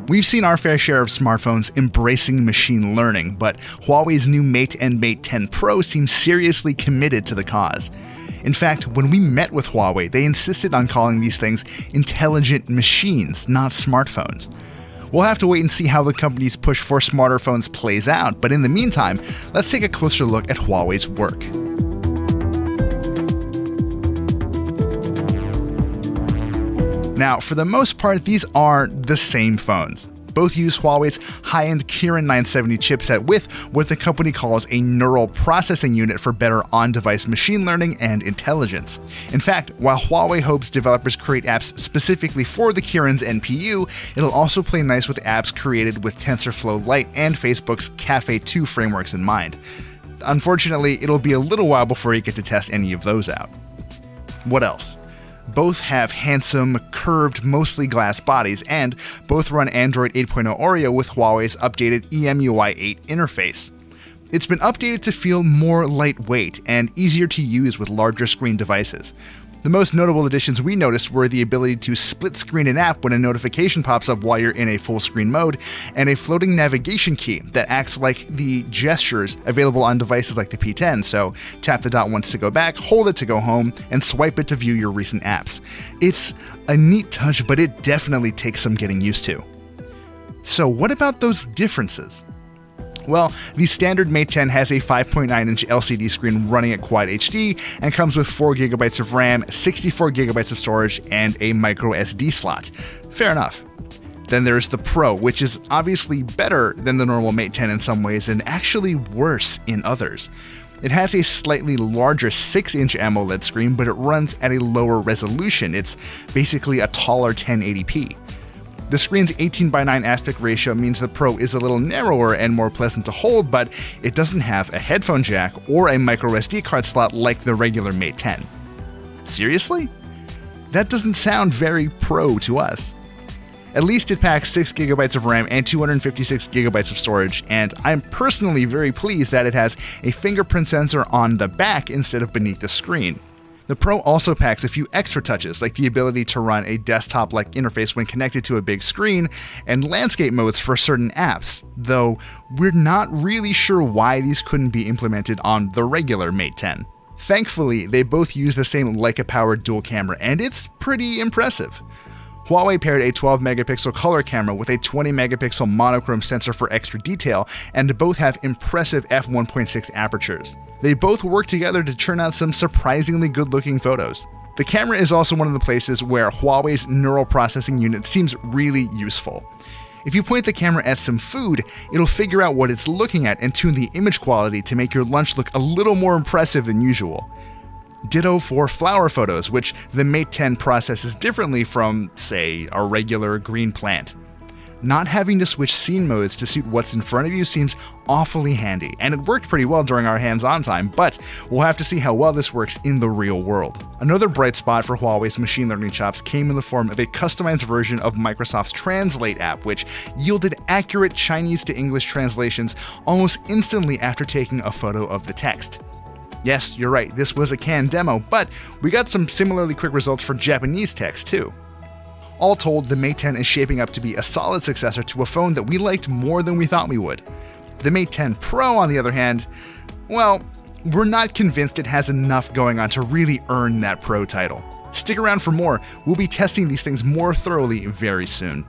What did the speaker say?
We've seen our fair share of smartphones embracing machine learning, but Huawei's new Mate and Mate 10 Pro seem seriously committed to the cause. In fact, when we met with Huawei, they insisted on calling these things intelligent machines, not smartphones. We'll have to wait and see how the company's push for smarter phones plays out, but in the meantime, let's take a closer look at Huawei's work. Now, for the most part, these are the same phones. Both use Huawei's high-end Kirin 970 chipset with what the company calls a neural processing unit for better on-device machine learning and intelligence. In fact, while Huawei hopes developers create apps specifically for the Kirin's NPU, it'll also play nice with apps created with TensorFlow Lite and Facebook's Caffe 2 frameworks in mind. Unfortunately, it'll be a little while before you get to test any of those out. What else? Both have handsome, curved, mostly glass bodies, and both run Android 8.0 Oreo with Huawei's updated EMUI 8 interface. It's been updated to feel more lightweight and easier to use with larger screen devices. The most notable additions we noticed were the ability to split screen an app when a notification pops up while you're in a full screen mode, and a floating navigation key that acts like the gestures available on devices like the P10, so tap the dot once to go back, hold it to go home, and swipe it to view your recent apps. It's a neat touch, but it definitely takes some getting used to. So what about those differences? Well, the standard Mate 10 has a 5.9-inch LCD screen running at Quad HD and comes with 4GB of RAM, 64GB of storage, and a micro SD slot. Fair enough. Then there's the Pro, which is obviously better than the normal Mate 10 in some ways and actually worse in others. It has a slightly larger 6-inch AMOLED screen, but it runs at a lower resolution. It's basically a taller 1080p. The screen's 18:9 aspect ratio means the Pro is a little narrower and more pleasant to hold, but it doesn't have a headphone jack or a micro SD card slot like the regular Mate 10. Seriously? That doesn't sound very Pro to us. At least it packs 6GB of RAM and 256GB of storage, and I'm personally very pleased that it has a fingerprint sensor on the back instead of beneath the screen. The Pro also packs a few extra touches, like the ability to run a desktop-like interface when connected to a big screen, and landscape modes for certain apps, though we're not really sure why these couldn't be implemented on the regular Mate 10. Thankfully, they both use the same Leica-powered dual camera, and it's pretty impressive. Huawei paired a 12-megapixel color camera with a 20-megapixel monochrome sensor for extra detail, and both have impressive f1.6 apertures. They both work together to churn out some surprisingly good-looking photos. The camera is also one of the places where Huawei's neural processing unit seems really useful. If you point the camera at some food, it'll figure out what it's looking at and tune the image quality to make your lunch look a little more impressive than usual. Ditto for flower photos, which the Mate 10 processes differently from, say, a regular green plant. Not having to switch scene modes to suit what's in front of you seems awfully handy, and it worked pretty well during our hands-on time, but we'll have to see how well this works in the real world. Another bright spot for Huawei's machine learning chops came in the form of a customized version of Microsoft's Translate app, which yielded accurate Chinese to English translations almost instantly after taking a photo of the text. Yes, you're right, this was a canned demo, but we got some similarly quick results for Japanese text too. All told, the Mate 10 is shaping up to be a solid successor to a phone that we liked more than we thought we would. The Mate 10 Pro, on the other hand, well, we're not convinced it has enough going on to really earn that Pro title. Stick around for more, we'll be testing these things more thoroughly very soon.